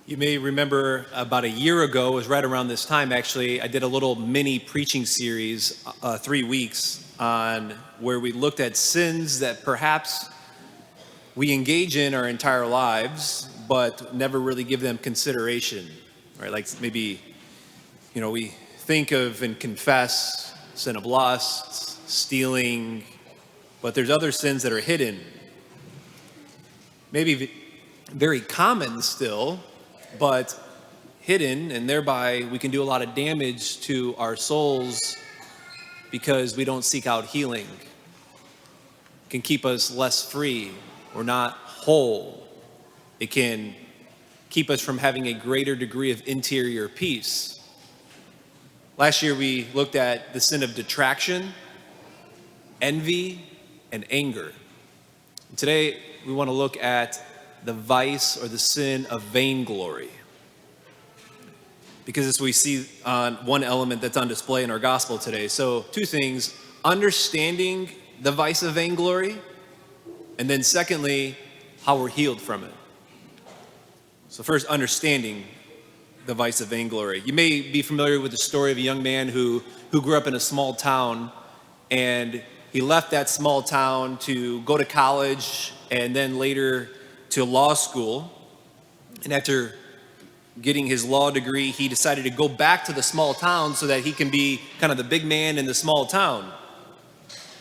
You may remember about a year ago, it was right around this time actually, I did a little mini preaching series, 3 weeks, on where we looked at sins that perhaps we engage in our entire lives, but never really give them consideration, right? Like maybe, we think of and confess sin of lust, stealing, but there's other sins that are hidden, maybe very common still, but hidden, and thereby we can do a lot of damage to our souls because we don't seek out healing. It can keep us less free or not whole. It can keep us from having a greater degree of interior peace. Last year we looked at the sin of detraction, envy, and anger. And today we want to look at the vice or the sin of vainglory. Because as we see on one element that's on display in our gospel today. So two things: understanding the vice of vainglory, and then secondly, how we're healed from it. So first, understanding the vice of vainglory. You may be familiar with the story of a young man who grew up in a small town, and he left that small town to go to college and then later to law school. And after getting his law degree, he decided to go back to the small town so that he can be kind of the big man in the small town,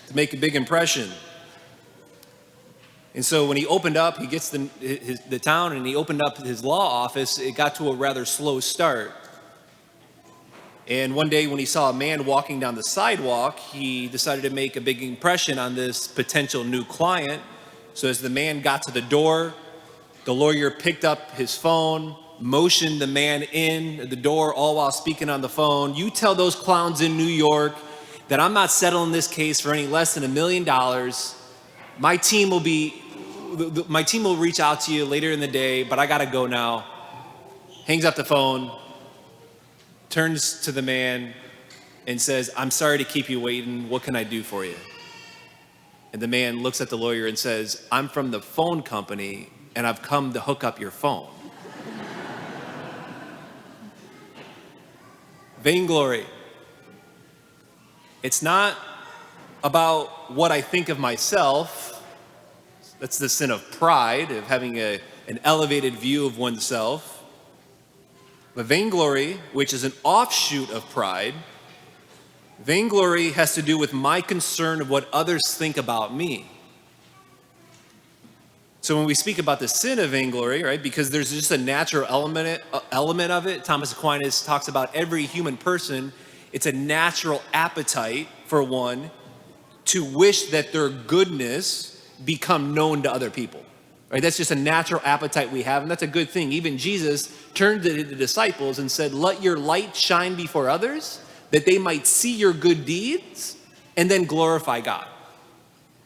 to make a big impression. And so when he opened up, he gets the town and he opened up his law office, it got to a rather slow start. And one day when he saw a man walking down the sidewalk, he decided to make a big impression on this potential new client. So as the man got to the door, the lawyer picked up his phone, motioned the man in the door, all while speaking on the phone. "You tell those clowns in New York that I'm not settling this case for any less than $1 million. My team will reach out to you later in the day, but I gotta go now." Hangs up the phone, turns to the man and says, "I'm sorry to keep you waiting. What can I do for you?" And the man looks at the lawyer and says, "I'm from the phone company and I've come to hook up your phone." Vainglory. It's not about what I think of myself. That's the sin of pride, of having an elevated view of oneself. But vainglory, which is an offshoot of pride, vainglory has to do with my concern of what others think about me. So when we speak about the sin of vainglory, right, because there's just a natural element of it. Thomas Aquinas talks about every human person, it's a natural appetite for one to wish that their goodness become known to other people. Right? That's just a natural appetite we have, and that's a good thing. Even Jesus turned to the disciples and said, "Let your light shine before others, that they might see your good deeds and then glorify God."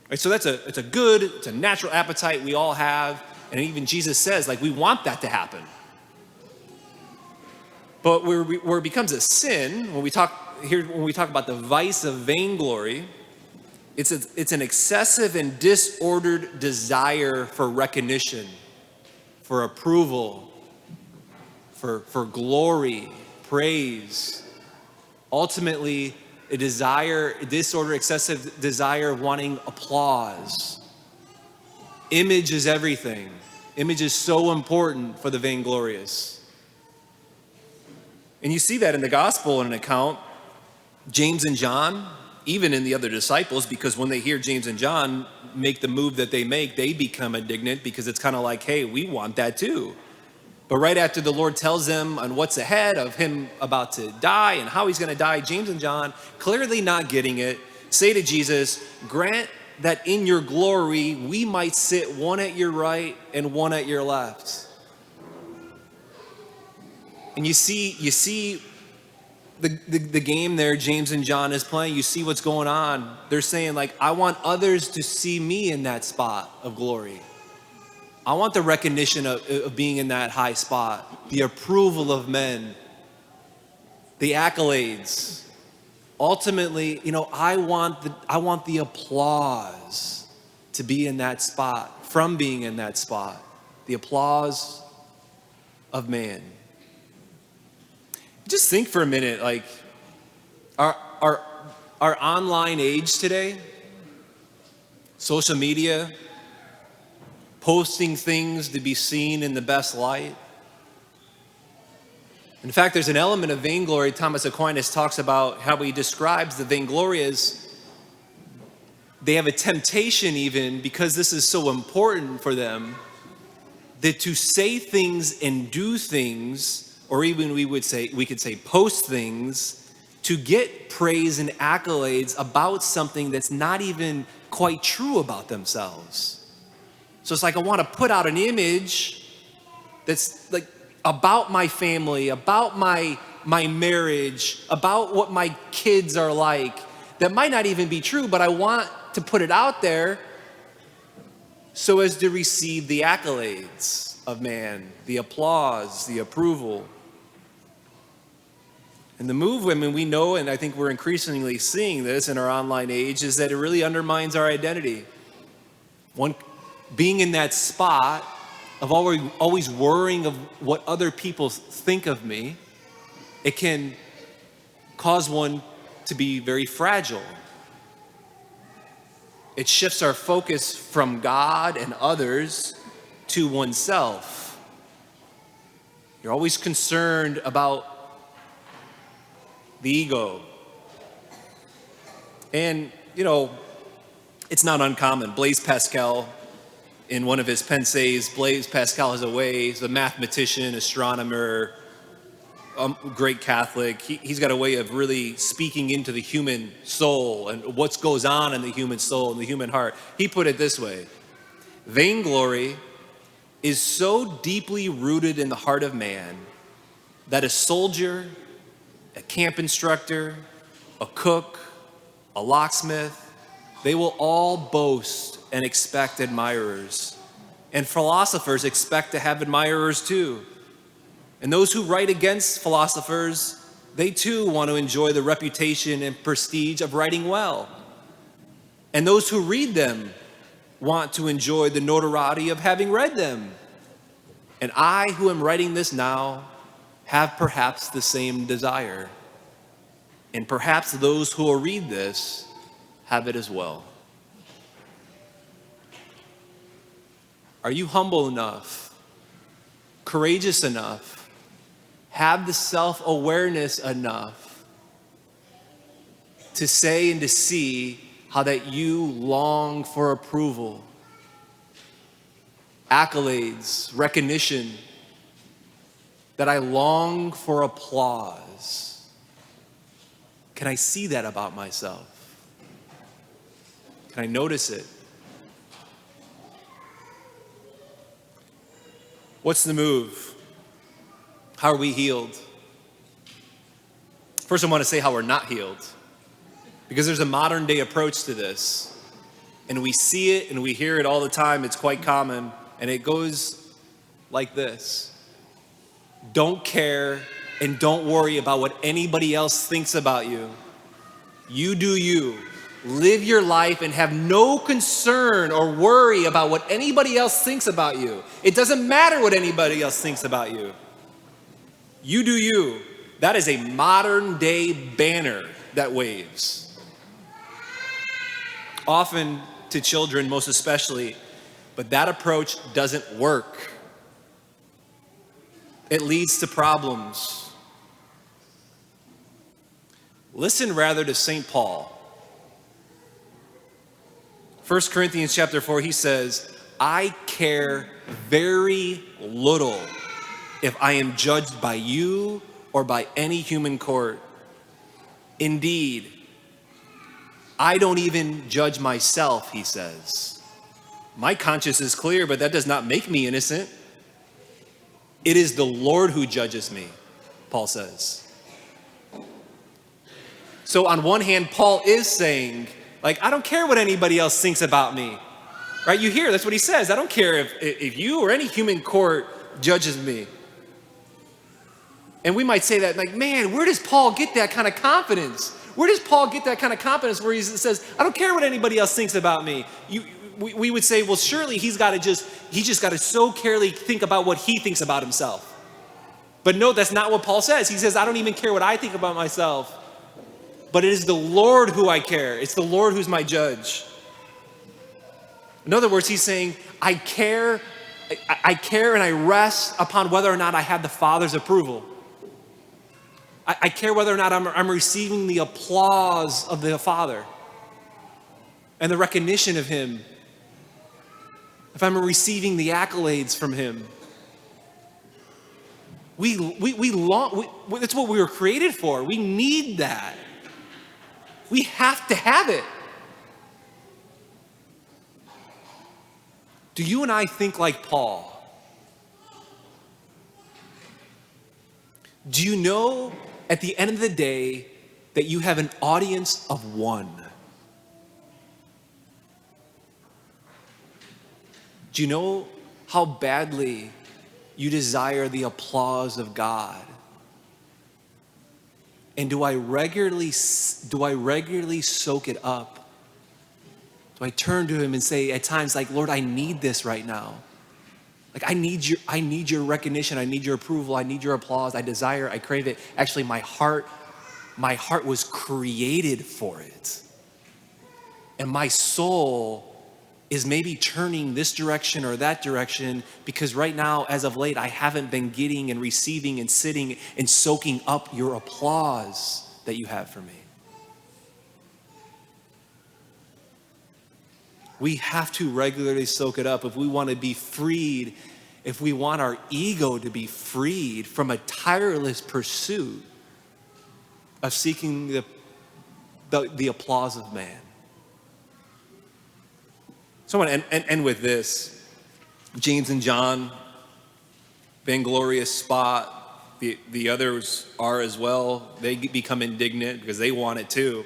Right? So it's a natural appetite we all have, and even Jesus says, we want that to happen. But where it becomes a sin, when we talk about the vice of vainglory, it's an excessive and disordered desire for recognition, for approval, for glory, praise. Ultimately, a disordered, excessive desire of wanting applause. Image is everything. Image is so important for the vainglorious. And you see that in the gospel in an account. James and John, even in the other disciples, because when they hear James and John make the move that they make, they become indignant because it's kind of like, hey, we want that too. But right after the Lord tells them on what's ahead of him about to die and how he's going to die, James and John, clearly not getting it, say to Jesus, "Grant that in your glory we might sit one at your right and one at your left." And you see the game there James and John is playing. You see what's going on. They're saying, I want others to see me in that spot of glory. I want the recognition of being in that high spot, the approval of men, the accolades. Ultimately, I want the applause to be in that spot, from being in that spot. The applause of man. Just think for a minute, like our online age today, social media, posting things to be seen in the best light. In fact, there's an element of vainglory. Thomas Aquinas talks about how he describes the vainglorious. They have a temptation, even because this is so important for them, that to say things and do things, or even we could say post things, to get praise and accolades about something that's not even quite true about themselves. So it's like I want to put out an image that's like about my family, about my marriage, about what my kids are like, that might not even be true, but I want to put it out there so as to receive the accolades of man, the applause, the approval. And the move, I mean, we know, and I think we're increasingly seeing this in our online age, is that it really undermines our identity. One, being in that spot of always worrying of what other people think of me, it can cause one to be very fragile. It shifts our focus from God and others to oneself. You're always concerned about the ego. And, it's not uncommon. Blaise Pascal, in one of his Pensées, Blaise Pascal is he's a mathematician, astronomer, great Catholic. He's got a way of really speaking into the human soul and what goes on in the human soul and the human heart. He put it this way: vainglory is so deeply rooted in the heart of man that a soldier, a camp instructor, a cook, a locksmith, they will all boast and expect admirers. And philosophers expect to have admirers too. And those who write against philosophers, they too want to enjoy the reputation and prestige of writing well. And those who read them want to enjoy the notoriety of having read them. And I, who am writing this now, have perhaps the same desire. And perhaps those who will read this have it as well. Are you humble enough, courageous enough, have the self-awareness enough to say and to see how that you long for approval, accolades, recognition, that I long for applause? Can I see that about myself? Can I notice it? What's the move? How are we healed? First, I want to say how we're not healed, because there's a modern day approach to this, and we see it and we hear it all the time. It's quite common, and it goes like this: don't care and don't worry about what anybody else thinks about you. You do you. Live your life and have no concern or worry about what anybody else thinks about you. It doesn't matter what anybody else thinks about you. You do you. That is a modern day banner that waves. Often to children, most especially, but that approach doesn't work. It leads to problems. Listen rather to St. Paul. 1 Corinthians chapter 4, he says, I care very little if I am judged by you or by any human court. Indeed, I don't even judge myself, he says. My conscience is clear, but that does not make me innocent. It is the Lord who judges me, Paul says. So on one hand, Paul is saying, I don't care what anybody else thinks about me, right? You hear, that's what he says. I don't care if you or any human court judges me. And we might say that, man, where does Paul get that kind of confidence? Where does Paul get that kind of confidence where he says, I don't care what anybody else thinks about me? We would say, well, surely he's just got to so carefully think about what he thinks about himself. But no, that's not what Paul says. He says, I don't even care what I think about myself, but it is the Lord who I care. It's the Lord who's my judge. In other words, he's saying, I care and I rest upon whether or not I have the Father's approval. I care whether or not I'm receiving the applause of the Father and the recognition of him. If I'm receiving the accolades from him. We long, that's what we were created for. We need that. We have to have it. Do you and I think like Paul? Do you know at the end of the day that you have an audience of one? Do you know how badly you desire the applause of God? And do I regularly soak it up? Do I turn to him and say at times like, Lord, I need this right now. Like I need your recognition, I need your approval, I need your applause, I desire, I crave it. Actually, my heart was created for it. And my soul is maybe turning this direction or that direction because right now, as of late, I haven't been getting and receiving and sitting and soaking up your applause that you have for me. We have to regularly soak it up if we want to be freed, if we want our ego to be freed from a tireless pursuit of seeking the applause of man. So I want to end with this. James and John, vainglorious spot. The others are as well. They become indignant because they want it too.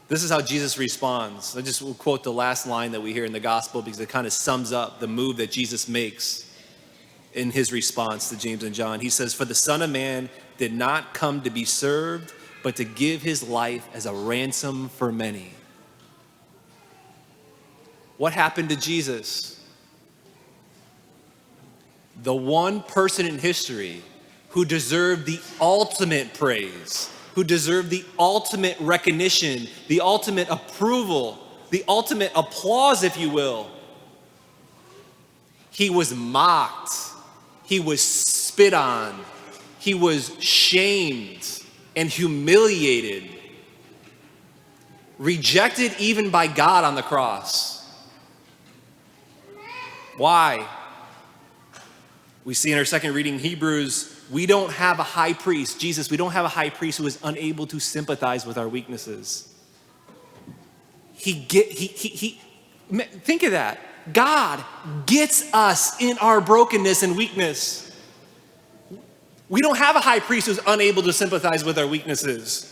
This is how Jesus responds. I just will quote the last line that we hear in the gospel because it kind of sums up the move that Jesus makes in his response to James and John. He says, "For the Son of Man did not come to be served, but to give his life as a ransom for many." What happened to Jesus? The one person in history who deserved the ultimate praise, who deserved the ultimate recognition, the ultimate approval, the ultimate applause, if you will. He was mocked. He was spit on. He was shamed and humiliated, rejected even by God on the cross. Why? We see in our second reading, Hebrews, we don't have a high priest, Jesus, we don't have a high priest who is unable to sympathize with our weaknesses. Think of that. God gets us in our brokenness and weakness. We don't have a high priest who's unable to sympathize with our weaknesses.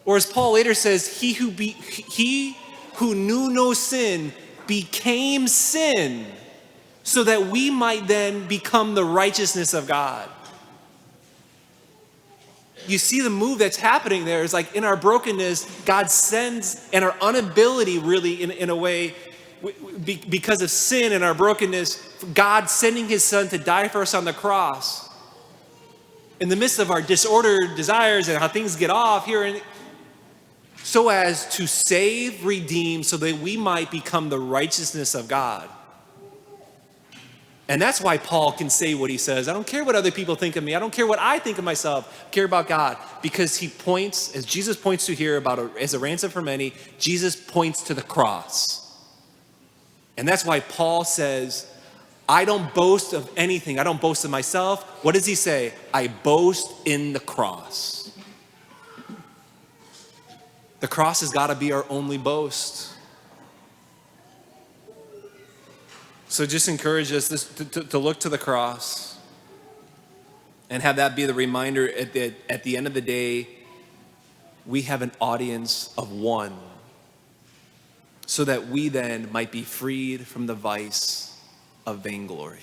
Or as Paul later says, he who knew no sin became sin so that we might then become the righteousness of God. You see the move that's happening there is like in our brokenness, God sends, and our inability really in a way, because of sin and our brokenness, God sending his son to die for us on the cross. In the midst of our disordered desires and how things get off here, and so as to save, redeem, so that we might become the righteousness of God. And that's why Paul can say what he says. I don't care what other people think of me. I don't care what I think of myself. I care about God. Because he points, as Jesus points to here as a ransom for many, Jesus points to the cross. And that's why Paul says, I don't boast of anything. I don't boast of myself. What does he say? I boast in the cross. The cross has got to be our only boast. So just encourage us to look to the cross and have that be the reminder at the end of the day, we have an audience of one so that we then might be freed from the vice of vainglory.